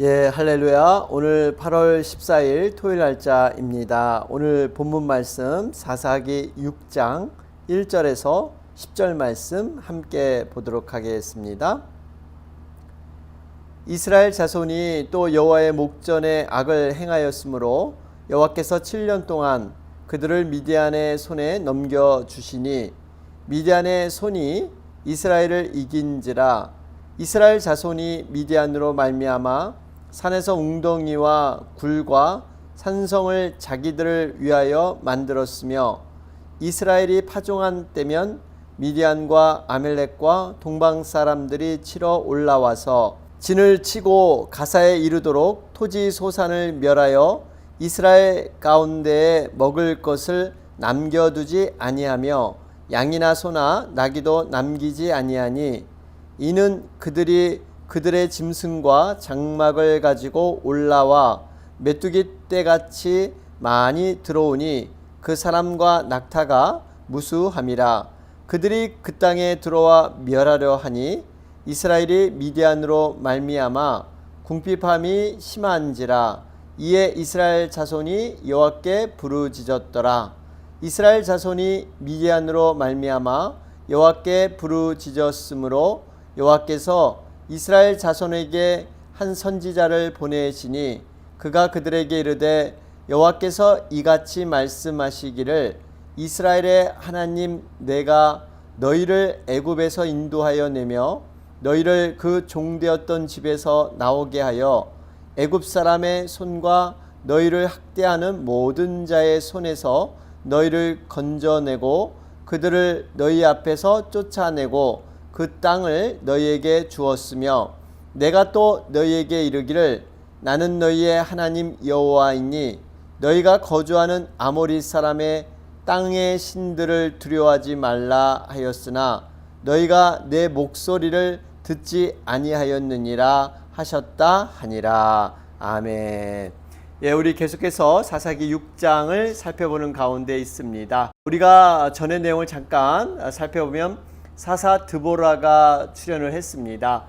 예, 할렐루야. 오늘 8월 14일 토요일 날짜입니다. 오늘 본문 말씀 사사기 6장 1절에서 10절 말씀 함께 보도록 하겠습니다. 이스라엘 자손이 또 여호와의 목전에 악을 행하였으므로 여호와께서 7년 동안 그들을 미디안의 손에 넘겨주시니 미디안의 손이 이스라엘을 이긴지라. 이스라엘 자손이 미디안으로 말미암아 산에서 웅덩이와 굴과 산성을 자기들을 위하여 만들었으며 이스라엘이 파종한 때면 미디안과 아멜렉과 동방 사람들이 치러 올라와서 진을 치고 가사에 이르도록 토지 소산을 멸하여 이스라엘 가운데에 먹을 것을 남겨두지 아니하며 양이나 소나 나귀도 남기지 아니하니 이는 그들이 그들의 짐승과 장막을 가지고 올라와 메뚜기 떼같이 많이 들어오니 그 사람과 낙타가 무수함이라. 그들이 그 땅에 들어와 멸하려 하니 이스라엘이 미디안으로 말미암아 궁핍함이 심한지라. 이에 이스라엘 자손이 여호와께 부르짖었더라. 이스라엘 자손이 미디안으로 말미암아 여호와께 부르짖었으므로 여호와께서 이스라엘 자손에게 한 선지자를 보내시니 그가 그들에게 이르되 여호와께서 이같이 말씀하시기를 이스라엘의 하나님 내가 너희를 애굽에서 인도하여 내며 너희를 그 종되었던 집에서 나오게 하여 애굽 사람의 손과 너희를 학대하는 모든 자의 손에서 너희를 건져내고 그들을 너희 앞에서 쫓아내고 그 땅을 너희에게 주었으며 내가 또 너희에게 이르기를 나는 너희의 하나님 여호와이니 너희가 거주하는 아모리 사람의 땅의 신들을 두려워하지 말라 하였으나 너희가 내 목소리를 듣지 아니하였느니라 하셨다 하니라. 아멘. 예, 우리 계속해서 사사기 6장을 살펴보는 가운데 있습니다. 우리가 전의 내용을 잠깐 살펴보면 사사 드보라가 출연을 했습니다.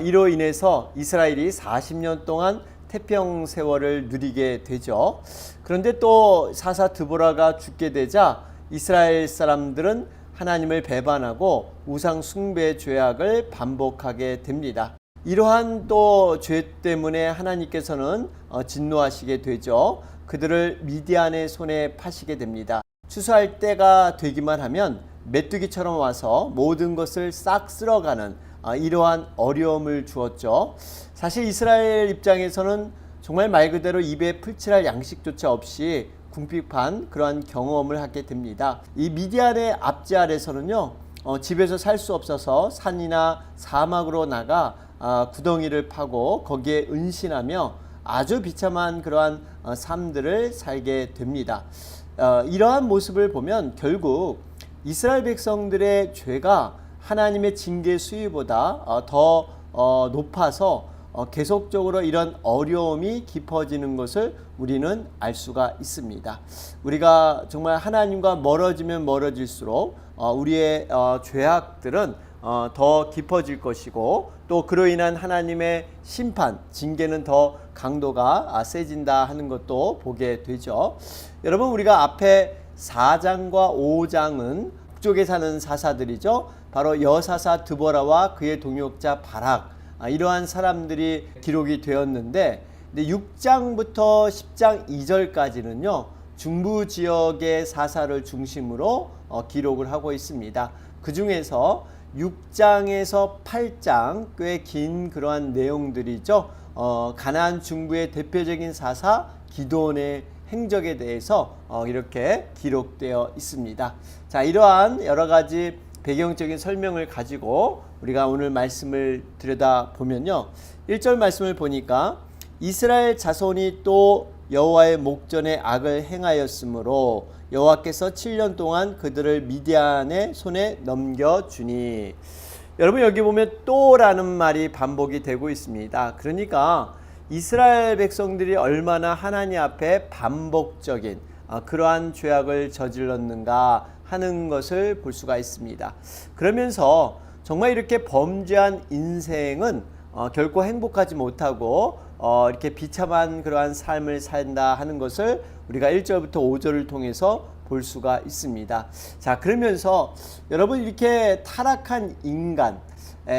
이로 인해서 이스라엘이 40년 동안 태평 세월을 누리게 되죠. 그런데 또 사사 드보라가 죽게 되자 이스라엘 사람들은 하나님을 배반하고 우상 숭배 죄악을 반복하게 됩니다. 이러한 또 죄 때문에 하나님께서는 진노하시게 되죠. 그들을 미디안의 손에 파시게 됩니다. 추수할 때가 되기만 하면 메뚜기처럼 와서 모든 것을 싹 쓸어가는 이러한 어려움을 주었죠. 사실 이스라엘 입장에서는 정말 말 그대로 입에 풀칠할 양식조차 없이 궁핍한 그러한 경험을 하게 됩니다. 이 미디안의 압제 아래서는요, 집에서 살 수 없어서 산이나 사막으로 나가 구덩이를 파고 거기에 은신하며 아주 비참한 그러한 삶들을 살게 됩니다. 이러한 모습을 보면 결국 이스라엘 백성들의 죄가 하나님의 징계 수위보다 더 높아서 계속적으로 이런 어려움이 깊어지는 것을 우리는 알 수가 있습니다. 우리가 정말 하나님과 멀어지면 멀어질수록 우리의 죄악들은 더 깊어질 것이고 또 그로 인한 하나님의 심판, 징계는 더 강도가 세진다 하는 것도 보게 되죠. 여러분, 우리가 앞에 4장과 5장은 북쪽에 사는 사사들이죠. 바로 여사사 드보라와 그의 동역자 바락, 이러한 사람들이 기록이 되었는데 6장부터 10장 2절까지는요 중부 지역의 사사를 중심으로 기록을 하고 있습니다. 그 중에서 6장에서 8장 꽤 긴 그러한 내용들이죠. 가나안 중부의 대표적인 사사 기드온의 행적에 대해서 이렇게 기록되어 있습니다. 자, 이러한 여러 가지 배경적인 설명을 가지고 우리가 오늘 말씀을 들여다보면요. 1절 말씀을 보니까 이스라엘 자손이 또 여호와의 목전에 악을 행하였으므로 여호와께서 7년 동안 그들을 미디안의 손에 넘겨주니. 여러분, 여기 보면 또라는 말이 반복이 되고 있습니다. 그러니까 이스라엘 백성들이 얼마나 하나님 앞에 반복적인 그러한 죄악을 저질렀는가 하는 것을 볼 수가 있습니다. 그러면서 정말 이렇게 범죄한 인생은 결코 행복하지 못하고 이렇게 비참한 그러한 삶을 산다 하는 것을 우리가 1절부터 5절을 통해서 볼 수가 있습니다. 자, 그러면서 여러분 이렇게 타락한 인간,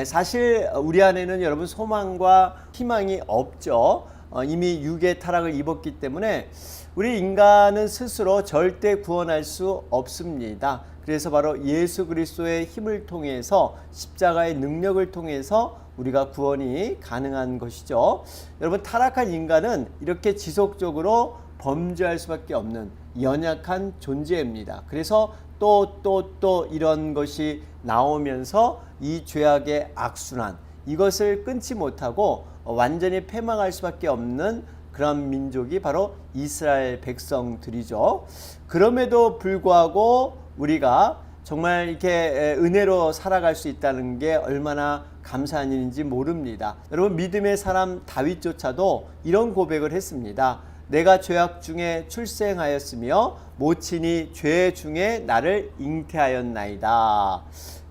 사실 우리 안에는 여러분 소망과 희망이 없죠. 이미 육의 타락을 입었기 때문에 우리 인간은 스스로 절대 구원할 수 없습니다. 그래서 바로 예수 그리스도의 힘을 통해서 십자가의 능력을 통해서 우리가 구원이 가능한 것이죠. 여러분 타락한 인간은 이렇게 지속적으로 범죄할 수밖에 없는 연약한 존재입니다. 그래서 또 이런 것이 나오면서 이 죄악의 악순환, 이것을 끊지 못하고 완전히 패망할 수밖에 없는 그런 민족이 바로 이스라엘 백성들이죠. 그럼에도 불구하고 우리가 정말 이렇게 은혜로 살아갈 수 있다는 게 얼마나 감사한 일인지 모릅니다. 여러분 믿음의 사람 다윗조차도 이런 고백을 했습니다. 내가 죄악 중에 출생하였으며 모친이 죄 중에 나를 잉태하였나이다.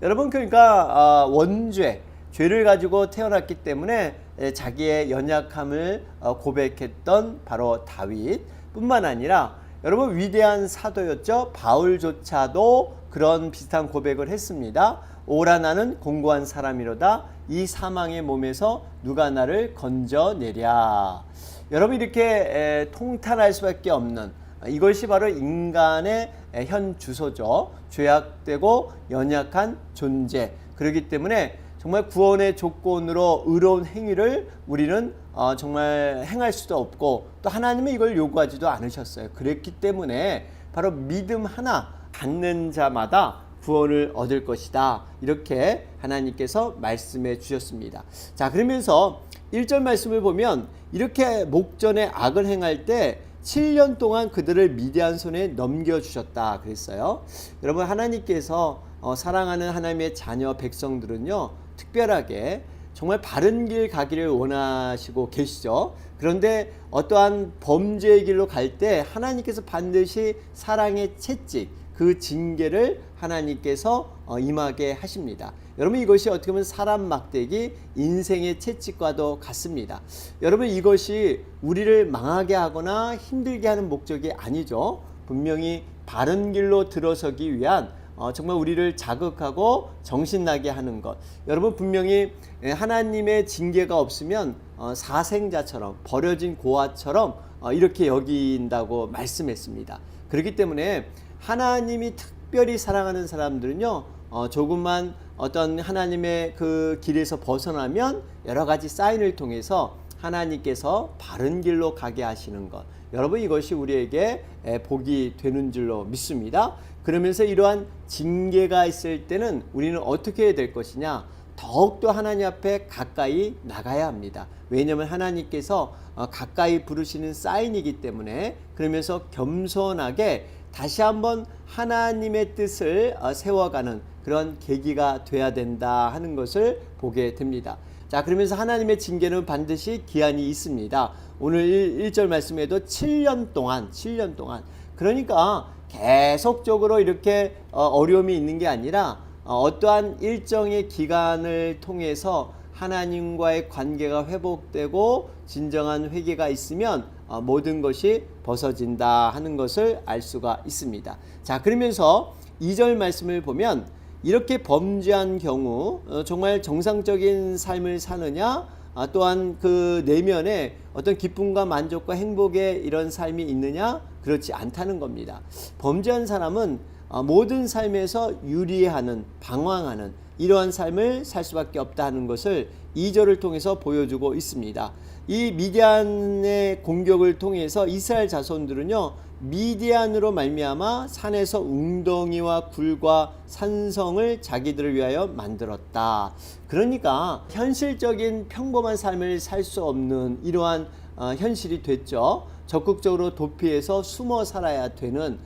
여러분 그러니까 원죄, 죄를 가지고 태어났기 때문에 자기의 연약함을 고백했던 바로 다윗뿐만 아니라 여러분 위대한 사도였죠. 바울조차도 그런 비슷한 고백을 했습니다. 오라 나는 공고한 사람이로다. 이 사망의 몸에서 누가 나를 건져내랴. 여러분 이렇게 통탄할 수밖에 없는 이것이 바로 인간의 현 주소죠. 죄악되고 연약한 존재. 그렇기 때문에 정말 구원의 조건으로 의로운 행위를 우리는 정말 행할 수도 없고 또 하나님은 이걸 요구하지도 않으셨어요. 그랬기 때문에 바로 믿음 하나 갖는 자마다 구원을 얻을 것이다. 이렇게 하나님께서 말씀해 주셨습니다. 자, 그러면서 1절 말씀을 보면 이렇게 목전에 악을 행할 때 7년 동안 그들을 미디안 손에 넘겨주셨다 그랬어요. 여러분 하나님께서 사랑하는 하나님의 자녀 백성들은요 특별하게 정말 바른 길 가기를 원하시고 계시죠. 그런데 어떠한 범죄의 길로 갈 때 하나님께서 반드시 사랑의 채찍, 그 징계를 하나님께서 임하게 하십니다. 여러분 이것이 어떻게 보면 사람 막대기, 인생의 채찍과도 같습니다. 여러분 이것이 우리를 망하게 하거나 힘들게 하는 목적이 아니죠. 분명히 바른 길로 들어서기 위한 정말 우리를 자극하고 정신나게 하는 것. 여러분 분명히 하나님의 징계가 없으면 사생자처럼 버려진 고아처럼 이렇게 여긴다고 말씀했습니다. 그렇기 때문에 하나님이 특별히 사랑하는 사람들은요 조금만 어떤 하나님의 그 길에서 벗어나면 여러 가지 사인을 통해서 하나님께서 바른 길로 가게 하시는 것. 여러분 이것이 우리에게 복이 되는 줄로 믿습니다. 그러면서 이러한 징계가 있을 때는 우리는 어떻게 해야 될 것이냐? 더욱더 하나님 앞에 가까이 나가야 합니다. 왜냐하면 하나님께서 가까이 부르시는 사인이기 때문에 그러면서 겸손하게 다시 한번 하나님의 뜻을 세워가는 그런 계기가 돼야 된다 하는 것을 보게 됩니다. 자, 그러면서 하나님의 징계는 반드시 기한이 있습니다. 오늘 1절 말씀에도 7년 동안 그러니까 계속적으로 이렇게 어려움이 있는 게 아니라 어떠한 일정의 기간을 통해서 하나님과의 관계가 회복되고 진정한 회개가 있으면 모든 것이 벗어진다 하는 것을 알 수가 있습니다. 자, 그러면서 2절 말씀을 보면 이렇게 범죄한 경우 정말 정상적인 삶을 사느냐, 또한 그 내면에 어떤 기쁨과 만족과 행복의 이런 삶이 있느냐, 그렇지 않다는 겁니다. 범죄한 사람은 모든 삶에서 유리하는, 방황하는 이러한 삶을 살 수밖에 없다는 것을 2절을 통해서 보여주고 있습니다. 이 미디안의 공격을 통해서 이스라엘 자손들은요 미디안으로 말미암아 산에서 웅덩이와 굴과 산성을 자기들을 위하여 만들었다. 그러니까 현실적인 평범한 삶을 살 수 없는 이러한 현실이 됐죠. 적극적으로 도피해서 숨어 살아야 되는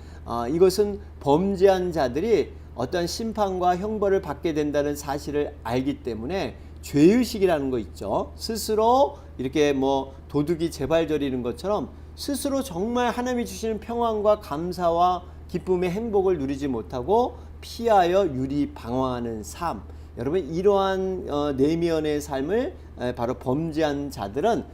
이것은 범죄한 자들이 어떤 심판과 형벌을 받게 된다는 사실을 알기 때문에 죄의식이라는 거 있죠. 스스로 이렇게 뭐 도둑이 재발 저리는 것처럼 스스로 정말 하나님이 주시는 평안과 감사와 기쁨의 행복을 누리지 못하고 피하여 유리 방황하는 삶. 여러분 이러한 내면의 삶을 바로 범죄한 자들은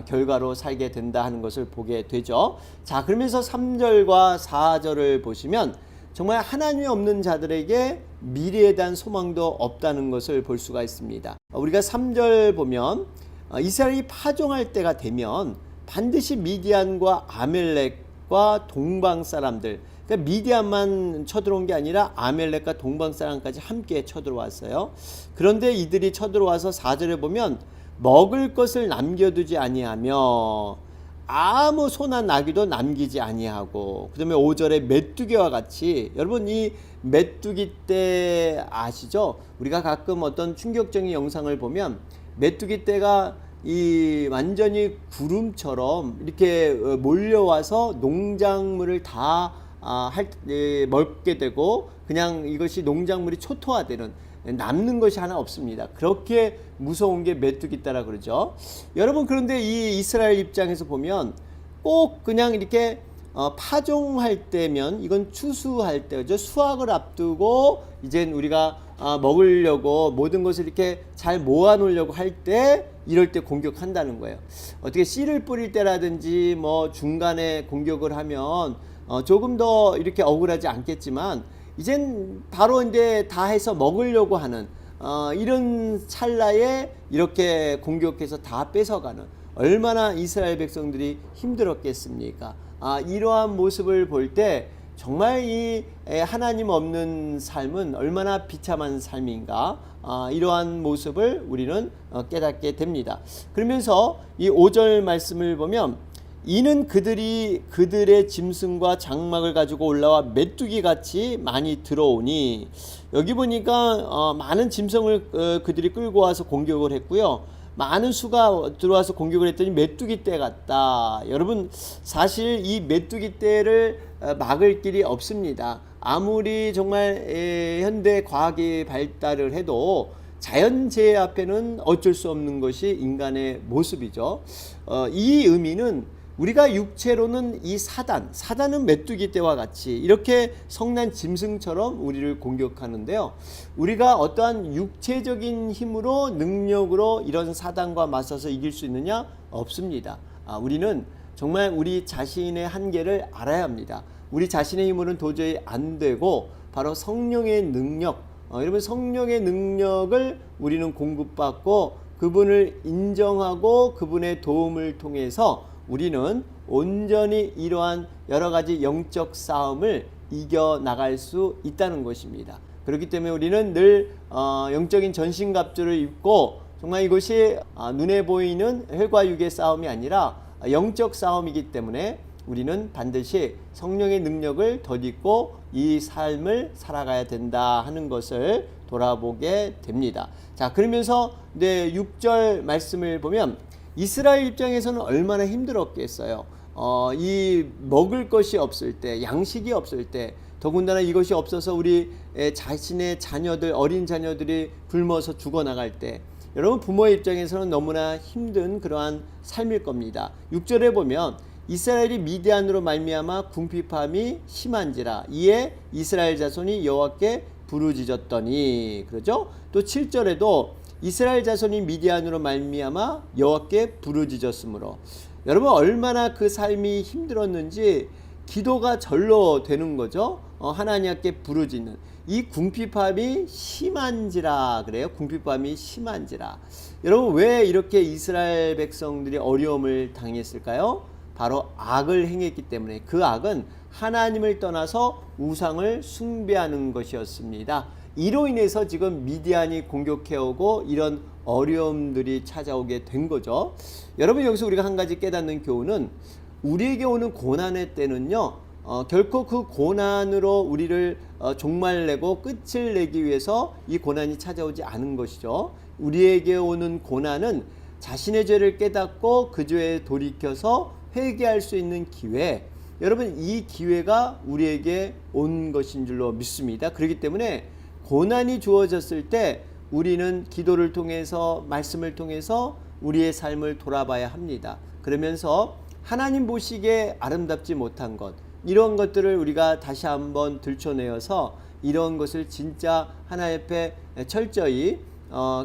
결과로 살게 된다 하는 것을 보게 되죠. 자, 그러면서 3절과 4절을 보시면 정말 하나님이 없는 자들에게 미래에 대한 소망도 없다는 것을 볼 수가 있습니다. 우리가 3절 보면 이스라엘이 파종할 때가 되면 반드시 미디안과 아멜렉과 동방 사람들, 그러니까 미디안만 쳐들어온 게 아니라 아멜렉과 동방 사람까지 함께 쳐들어왔어요. 그런데 이들이 쳐들어와서 4절에 보면 먹을 것을 남겨두지 아니하며 아무 소나 나귀도 남기지 아니하고, 그 다음에 5절에 메뚜기와 같이, 여러분 이 메뚜기 떼 아시죠? 우리가 가끔 어떤 충격적인 영상을 보면 메뚜기 떼가 이 완전히 구름처럼 이렇게 몰려와서 농작물을 다 먹게 되고, 그냥 이것이 농작물이 초토화되는, 남는 것이 하나 없습니다. 그렇게 무서운 게 메뚜기 떼라 그러죠. 여러분, 그런데 이 이스라엘 입장에서 보면 꼭 그냥 이렇게 파종할 때면, 이건 추수할 때죠. 수확을 앞두고 이제 우리가 먹으려고 모든 것을 이렇게 잘 모아 놓으려고 할 때, 이럴 때 공격한다는 거예요. 어떻게 씨를 뿌릴 때라든지 뭐 중간에 공격을 하면 조금 더 이렇게 억울하지 않겠지만, 이젠 바로 이제 다 해서 먹으려고 하는 이런 찰나에 이렇게 공격해서 다 뺏어가는, 얼마나 이스라엘 백성들이 힘들었겠습니까? 이러한 모습을 볼 때 정말 이 하나님 없는 삶은 얼마나 비참한 삶인가, 이러한 모습을 우리는 깨닫게 됩니다. 그러면서 이 5절 말씀을 보면 이는 그들이 그들의 짐승과 장막을 가지고 올라와 메뚜기 같이 많이 들어오니, 여기 보니까 많은 짐승을 그들이 끌고 와서 공격을 했고요. 많은 수가 들어와서 공격을 했더니 메뚜기 떼 같다. 여러분, 사실 이 메뚜기 떼를 막을 길이 없습니다. 아무리 정말 현대 과학이 발달을 해도 자연재해 앞에는 어쩔 수 없는 것이 인간의 모습이죠. 이 의미는 우리가 육체로는 이 사단은 메뚜기 떼와 같이 이렇게 성난 짐승처럼 우리를 공격하는데요. 우리가 어떠한 육체적인 힘으로, 능력으로 이런 사단과 맞서서 이길 수 있느냐? 없습니다. 우리는 정말 우리 자신의 한계를 알아야 합니다. 우리 자신의 힘으로는 도저히 안 되고, 바로 성령의 능력, 여러분 성령의 능력을 우리는 공급받고 그분을 인정하고 그분의 도움을 통해서 우리는 온전히 이러한 여러 가지 영적 싸움을 이겨나갈 수 있다는 것입니다. 그렇기 때문에 우리는 늘 영적인 전신갑주를 입고, 정말 이것이 눈에 보이는 혈과 육의 싸움이 아니라 영적 싸움이기 때문에 우리는 반드시 성령의 능력을 덧입고 이 삶을 살아가야 된다 하는 것을 돌아보게 됩니다. 자, 그러면서 6절 말씀을 보면 이스라엘 입장에서는 얼마나 힘들었겠어요. 이 먹을 것이 없을 때, 양식이 없을 때, 더군다나 이것이 없어서 우리 자신의 자녀들, 어린 자녀들이 굶어서 죽어나갈 때, 여러분 부모의 입장에서는 너무나 힘든 그러한 삶일 겁니다. 6절에 보면 이스라엘이 미디안으로 말미암아 궁핍함이 심한지라 이에 이스라엘 자손이 여호와께 부르짖었더니, 그러죠? 또 7절에도 이스라엘 자손이 미디안으로 말미암아 여호와께 부르짖었으므로, 여러분 얼마나 그 삶이 힘들었는지 기도가 절로 되는 거죠. 하나님께 부르짖는 이 궁핍함이 심한지라 그래요. 궁핍함이 심한지라. 여러분 왜 이렇게 이스라엘 백성들이 어려움을 당했을까요? 바로 악을 행했기 때문에. 그 악은 하나님을 떠나서 우상을 숭배하는 것이었습니다. 이로 인해서 지금 미디안이 공격해오고 이런 어려움들이 찾아오게 된 거죠. 여러분 여기서 우리가 한 가지 깨닫는 교훈은, 우리에게 오는 고난의 때는요, 결코 그 고난으로 우리를 종말내고 끝을 내기 위해서 이 고난이 찾아오지 않은 것이죠. 우리에게 오는 고난은 자신의 죄를 깨닫고 그 죄에 돌이켜서 회개할 수 있는 기회, 여러분 이 기회가 우리에게 온 것인 줄로 믿습니다. 그렇기 때문에 고난이 주어졌을 때 우리는 기도를 통해서, 말씀을 통해서 우리의 삶을 돌아봐야 합니다. 그러면서 하나님 보시기에 아름답지 못한 것, 이런 것들을 우리가 다시 한번 들춰내어서 이런 것을 진짜 하나님 앞에 철저히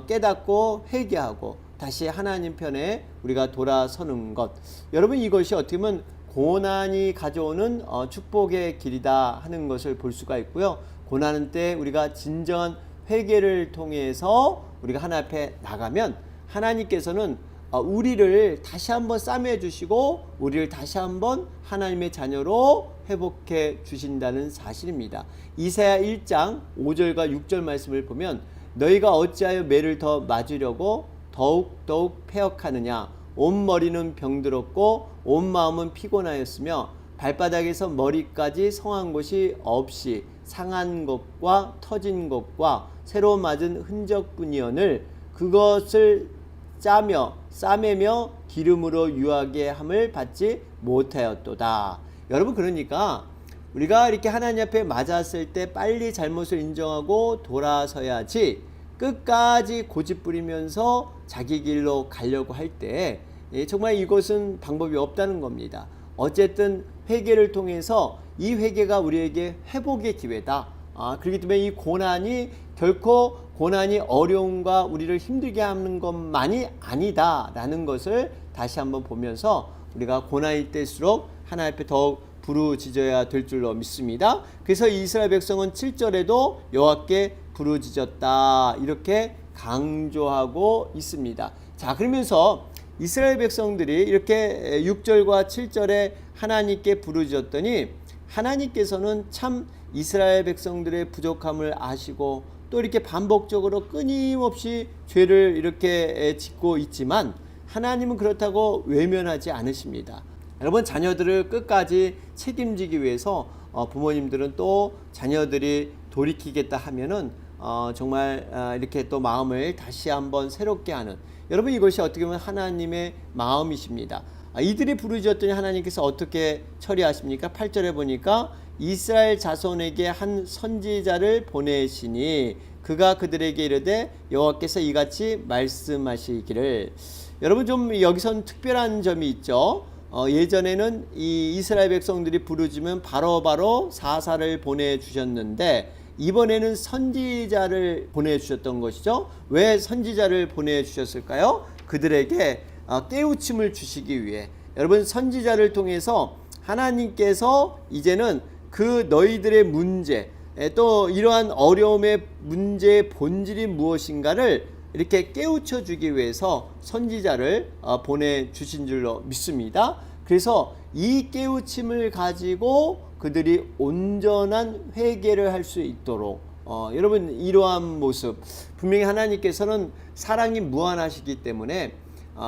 깨닫고 회개하고 다시 하나님 편에 우리가 돌아서는 것. 여러분, 이것이 어떻게 보면 고난이 가져오는 축복의 길이다 하는 것을 볼 수가 있고요. 고난은 때 우리가 진정한 회개를 통해서 우리가 하나님 앞에 나가면 하나님께서는 우리를 다시 한번 싸매 주시고 우리를 다시 한번 하나님의 자녀로 회복해 주신다는 사실입니다. 이사야 1장 5절과 6절 말씀을 보면 너희가 어찌하여 매를 더 맞으려고 더욱 패역하느냐. 온 머리는 병들었고 온 마음은 피곤하였으며 발바닥에서 머리까지 성한 곳이 없이 상한 것과 터진 것과 새로 맞은 흔적뿐이오늘 그것을 싸매며 기름으로 유하게 함을 받지 못하였도다. 여러분, 그러니까 우리가 이렇게 하나님 앞에 맞았을 때 빨리 잘못을 인정하고 돌아서야지 끝까지 고집부리면서 자기 길로 가려고 할 때 정말 이것은 방법이 없다는 겁니다. 어쨌든 회개를 통해서 이 회개가 우리에게 회복의 기회다. 그렇기 때문에 이 고난이 결코 고난이 어려움과 우리를 힘들게 하는 것만이 아니다라는 것을 다시 한번 보면서 우리가 고난일 때일수록 하나님 앞에 더욱 부르짖어야 될 줄로 믿습니다. 그래서 이스라엘 백성은 7절에도 여호와께 부르짖었다 이렇게 강조하고 있습니다. 자, 그러면서 이스라엘 백성들이 이렇게 6절과 7절에 하나님께 부르짖었더니 하나님께서는 참 이스라엘 백성들의 부족함을 아시고 또 이렇게 반복적으로 끊임없이 죄를 이렇게 짓고 있지만 하나님은 그렇다고 외면하지 않으십니다. 여러분, 자녀들을 끝까지 책임지기 위해서 부모님들은 또 자녀들이 돌이키겠다 하면은 정말 이렇게 또 마음을 다시 한번 새롭게 하는, 여러분, 이것이 어떻게 보면 하나님의 마음이십니다. 이들이 부르짖었더니 하나님께서 어떻게 처리하십니까? 8절에 보니까 이스라엘 자손에게 한 선지자를 보내시니 그가 그들에게 이르되 여호와께서 이같이 말씀하시기를. 여러분, 좀 여기선 특별한 점이 있죠. 예전에는 이 이스라엘 백성들이 부르짖으면 바로바로 사사를 보내주셨는데 이번에는 선지자를 보내주셨던 것이죠. 왜 선지자를 보내주셨을까요? 그들에게 깨우침을 주시기 위해. 여러분, 선지자를 통해서 하나님께서 이제는 그 너희들의 문제, 또 이러한 어려움의 문제의 본질이 무엇인가를 이렇게 깨우쳐 주기 위해서 선지자를 보내주신 줄로 믿습니다. 그래서 이 깨우침을 가지고 그들이 온전한 회개를 할 수 있도록 여러분, 이러한 모습, 분명히 하나님께서는 사랑이 무한하시기 때문에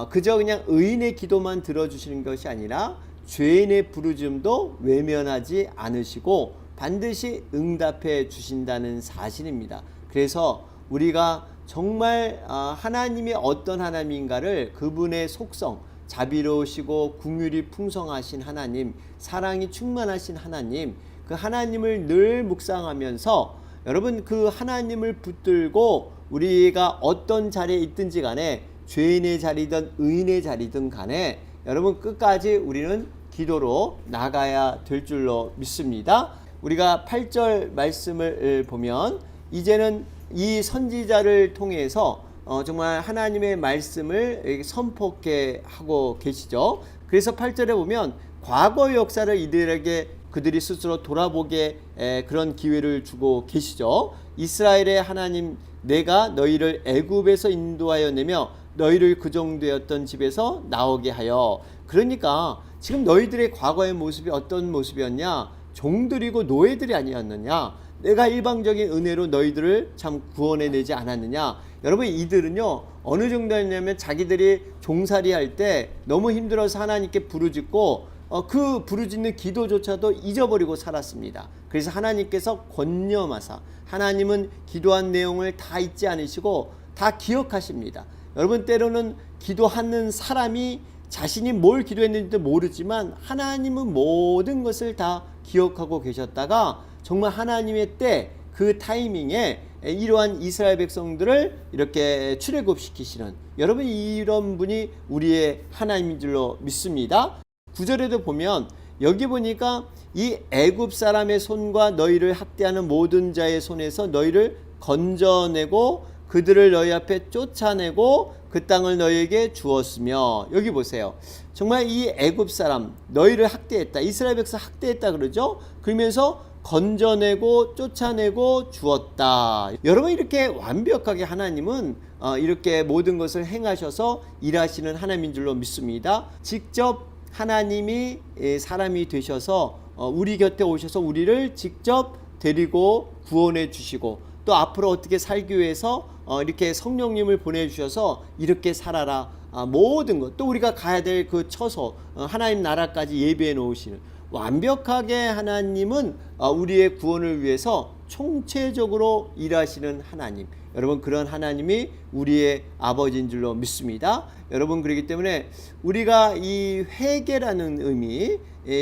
그저 그냥 의인의 기도만 들어주시는 것이 아니라 죄인의 부르짖음도 외면하지 않으시고 반드시 응답해 주신다는 사실입니다. 그래서 우리가 정말 하나님이 어떤 하나님인가를, 그분의 속성, 자비로우시고 긍휼이 풍성하신 하나님, 사랑이 충만하신 하나님, 그 하나님을 늘 묵상하면서 여러분, 그 하나님을 붙들고 우리가 어떤 자리에 있든지 간에 죄인의 자리든 의인의 자리든 간에 여러분, 끝까지 우리는 기도로 나가야 될 줄로 믿습니다. 우리가 8절 말씀을 보면 이제는 이 선지자를 통해서 정말 하나님의 말씀을 선포케 하고 계시죠. 그래서 8절에 보면 과거의 역사를 이들에게 그들이 스스로 돌아보게 그런 기회를 주고 계시죠. 이스라엘의 하나님, 내가 너희를 애굽에서 인도하여 내며 너희를 그종되었던 집에서 나오게 하여. 그러니까 지금 너희들의 과거의 모습이 어떤 모습이었냐? 종들이고 노예들이 아니었느냐? 내가 일방적인 은혜로 너희들을 참 구원해내지 않았느냐? 여러분, 이들은요 어느 정도였냐면 자기들이 종살이 할 때 너무 힘들어서 하나님께 부르짖고 그 부르짖는 기도조차도 잊어버리고 살았습니다. 그래서 하나님께서 권념하사, 하나님은 기도한 내용을 다 잊지 않으시고 다 기억하십니다. 여러분, 때로는 기도하는 사람이 자신이 뭘 기도했는지도 모르지만 하나님은 모든 것을 다 기억하고 계셨다가 정말 하나님의 때, 그 타이밍에 이러한 이스라엘 백성들을 이렇게 출애굽시키시는, 여러분, 이런 분이 우리의 하나님인 줄로 믿습니다. 9절에도 보면 여기 보니까 이 애굽 사람의 손과 너희를 학대하는 모든 자의 손에서 너희를 건져내고 그들을 너희 앞에 쫓아내고 그 땅을 너희에게 주었으며. 여기 보세요. 정말 이 애굽 사람 너희를 학대했다. 이스라엘 백성 학대했다 그러죠. 그러면서 건져내고 쫓아내고 주었다. 여러분, 이렇게 완벽하게 하나님은 이렇게 모든 것을 행하셔서 일하시는 하나님인 줄로 믿습니다. 직접 하나님이 사람이 되셔서 우리 곁에 오셔서 우리를 직접 데리고 구원해 주시고, 또 앞으로 어떻게 살기 위해서 이렇게 성령님을 보내주셔서 이렇게 살아라, 모든 것, 또 우리가 가야 될 그 처소, 하나님 나라까지 예비해 놓으시는, 완벽하게 하나님은 우리의 구원을 위해서 총체적으로 일하시는 하나님. 여러분, 그런 하나님이 우리의 아버지인 줄로 믿습니다. 여러분, 그렇기 때문에 우리가 이 회개라는 의미,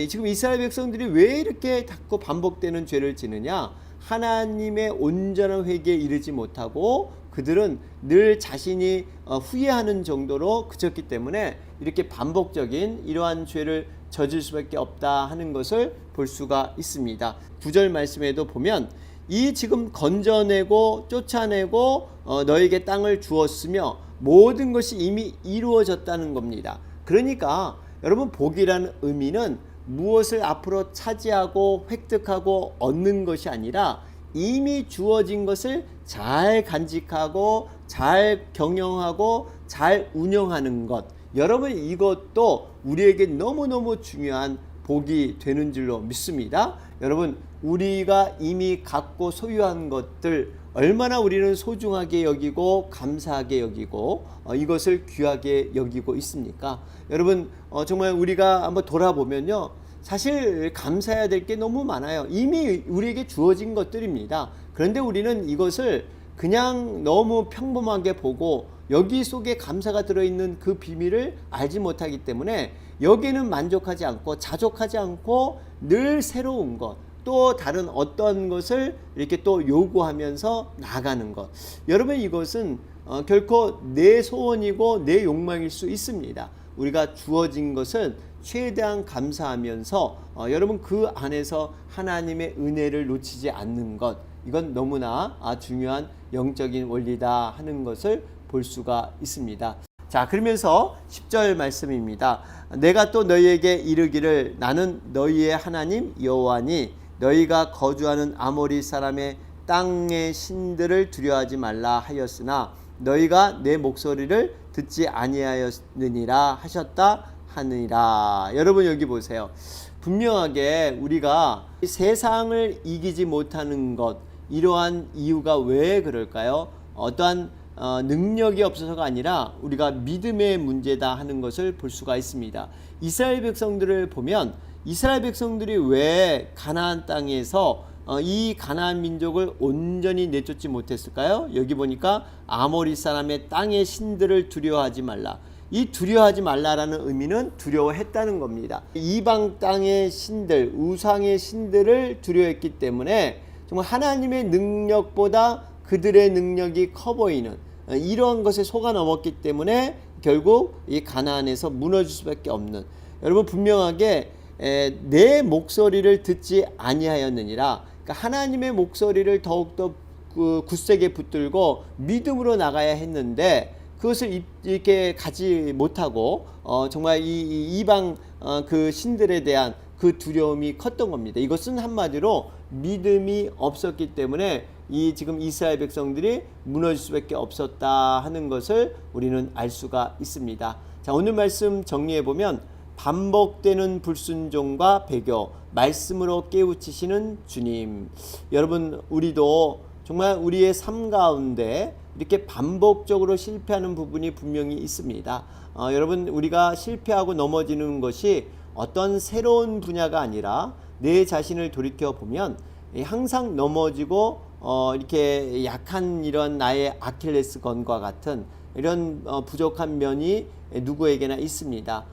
지금 이스라엘 백성들이 왜 이렇게 자꾸 반복되는 죄를 지느냐? 하나님의 온전한 회개에 이르지 못하고 그들은 늘 자신이 후회하는 정도로 그쳤기 때문에 이렇게 반복적인 이러한 죄를 저질 수밖에 없다 하는 것을 볼 수가 있습니다. 9절 말씀에도 보면 이 지금 건져내고 쫓아내고 너에게 땅을 주었으며 모든 것이 이미 이루어졌다는 겁니다. 그러니까 여러분, 복이라는 의미는 무엇을 앞으로 차지하고 획득하고 얻는 것이 아니라 이미 주어진 것을 잘 간직하고 잘 경영하고 잘 운영하는 것. 여러분, 이것도 우리에게 너무너무 중요한 복이 되는 줄로 믿습니다. 여러분, 우리가 이미 갖고 소유한 것들 얼마나 우리는 소중하게 여기고 감사하게 여기고 이것을 귀하게 여기고 있습니까? 여러분, 정말 우리가 한번 돌아보면요, 사실 감사해야 될 게 너무 많아요. 이미 우리에게 주어진 것들입니다. 그런데 우리는 이것을 그냥 너무 평범하게 보고 여기 속에 감사가 들어있는 그 비밀을 알지 못하기 때문에 여기에는 만족하지 않고 자족하지 않고 늘 새로운 것, 또 다른 어떤 것을 이렇게 또 요구하면서 나가는 것. 여러분, 이것은 결코 내 소원이고 내 욕망일 수 있습니다. 우리가 주어진 것은 최대한 감사하면서 여러분, 그 안에서 하나님의 은혜를 놓치지 않는 것, 이건 너무나 중요한 영적인 원리다 하는 것을 볼 수가 있습니다. 자, 그러면서 10절 말씀입니다. 내가 또 너희에게 이르기를 나는 너희의 하나님 여호와니 너희가 거주하는 아모리 사람의 땅의 신들을 두려워하지 말라 하였으나 너희가 내 목소리를 듣지 아니하였느니라 하셨다 하느니라. 여러분, 여기 보세요. 분명하게 우리가 세상을 이기지 못하는 것, 이러한 이유가 왜 그럴까요? 어떠한 능력이 없어서가 아니라 우리가 믿음의 문제다 하는 것을 볼 수가 있습니다. 이스라엘 백성들을 보면 이스라엘 백성들이 왜 가나안 땅에서 이 가나안 민족을 온전히 내쫓지 못했을까요? 여기 보니까 아모리 사람의 땅의 신들을 두려워하지 말라. 이 두려워하지 말라라는 의미는 두려워했다는 겁니다. 이방 땅의 신들, 우상의 신들을 두려워했기 때문에 정말 하나님의 능력보다 그들의 능력이 커 보이는 이러한 것에 속아 넘었기 때문에 결국 이 가나안에서 무너질 수밖에 없는, 여러분, 분명하게 내 목소리를 듣지 아니하였느니라. 그러니까 하나님의 목소리를 더욱더 굳세게 붙들고 믿음으로 나가야 했는데 그것을 이렇게 가지 못하고 정말 이 이방 그 신들에 대한 그 두려움이 컸던 겁니다. 이것은 한마디로 믿음이 없었기 때문에 이 지금 이스라엘 백성들이 무너질 수밖에 없었다 하는 것을 우리는 알 수가 있습니다. 자, 오늘 말씀 정리해 보면 반복되는 불순종과 배교, 말씀으로 깨우치시는 주님. 여러분, 우리도 정말 우리의 삶 가운데 이렇게 반복적으로 실패하는 부분이 분명히 있습니다. 여러분, 우리가 실패하고 넘어지는 것이 어떤 새로운 분야가 아니라 내 자신을 돌이켜 보면 항상 넘어지고 이렇게 약한 이런 나의 아킬레스건과 같은 이런 부족한 면이 누구에게나 있습니다.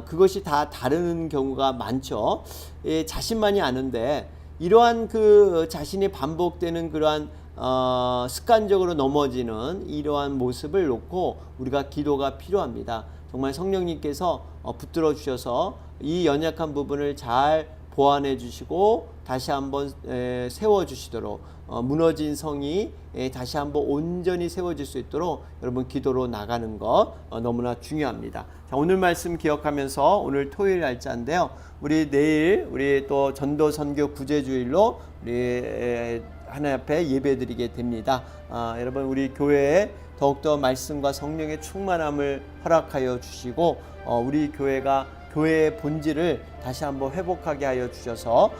그것이 다 다른 경우가 많죠. 자신만이 아는데 이러한 그 자신이 반복되는 그러한 습관적으로 넘어지는 이러한 모습을 놓고 우리가 기도가 필요합니다. 정말 성령님께서 붙들어 주셔서 이 연약한 부분을 잘 보완해 주시고 다시 한번 세워주시도록 무너진 성이 다시 한번 온전히 세워질 수 있도록 여러분 기도로 나가는 것 너무나 중요합니다. 자, 오늘 말씀 기억하면서 오늘 토요일 날짜인데요. 우리 내일 우리 또 전도 선교 구제주일로 우리 하나님 앞에 예배드리게 됩니다. 여러분 우리 교회에 더욱더 말씀과 성령의 충만함을 허락하여 주시고 우리 교회가 교회의 본질을 다시 한번 회복하게 하여 주셔서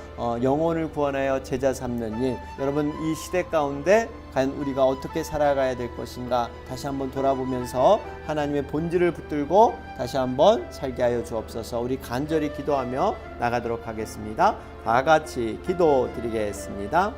영혼을 구원하여 제자 삼는 일, 여러분 이 시대 가운데 과연 우리가 어떻게 살아가야 될 것인가 다시 한번 돌아보면서 하나님의 본질을 붙들고 다시 한번 살게 하여 주옵소서. 우리 간절히 기도하며 나가도록 하겠습니다. 다 같이 기도드리겠습니다.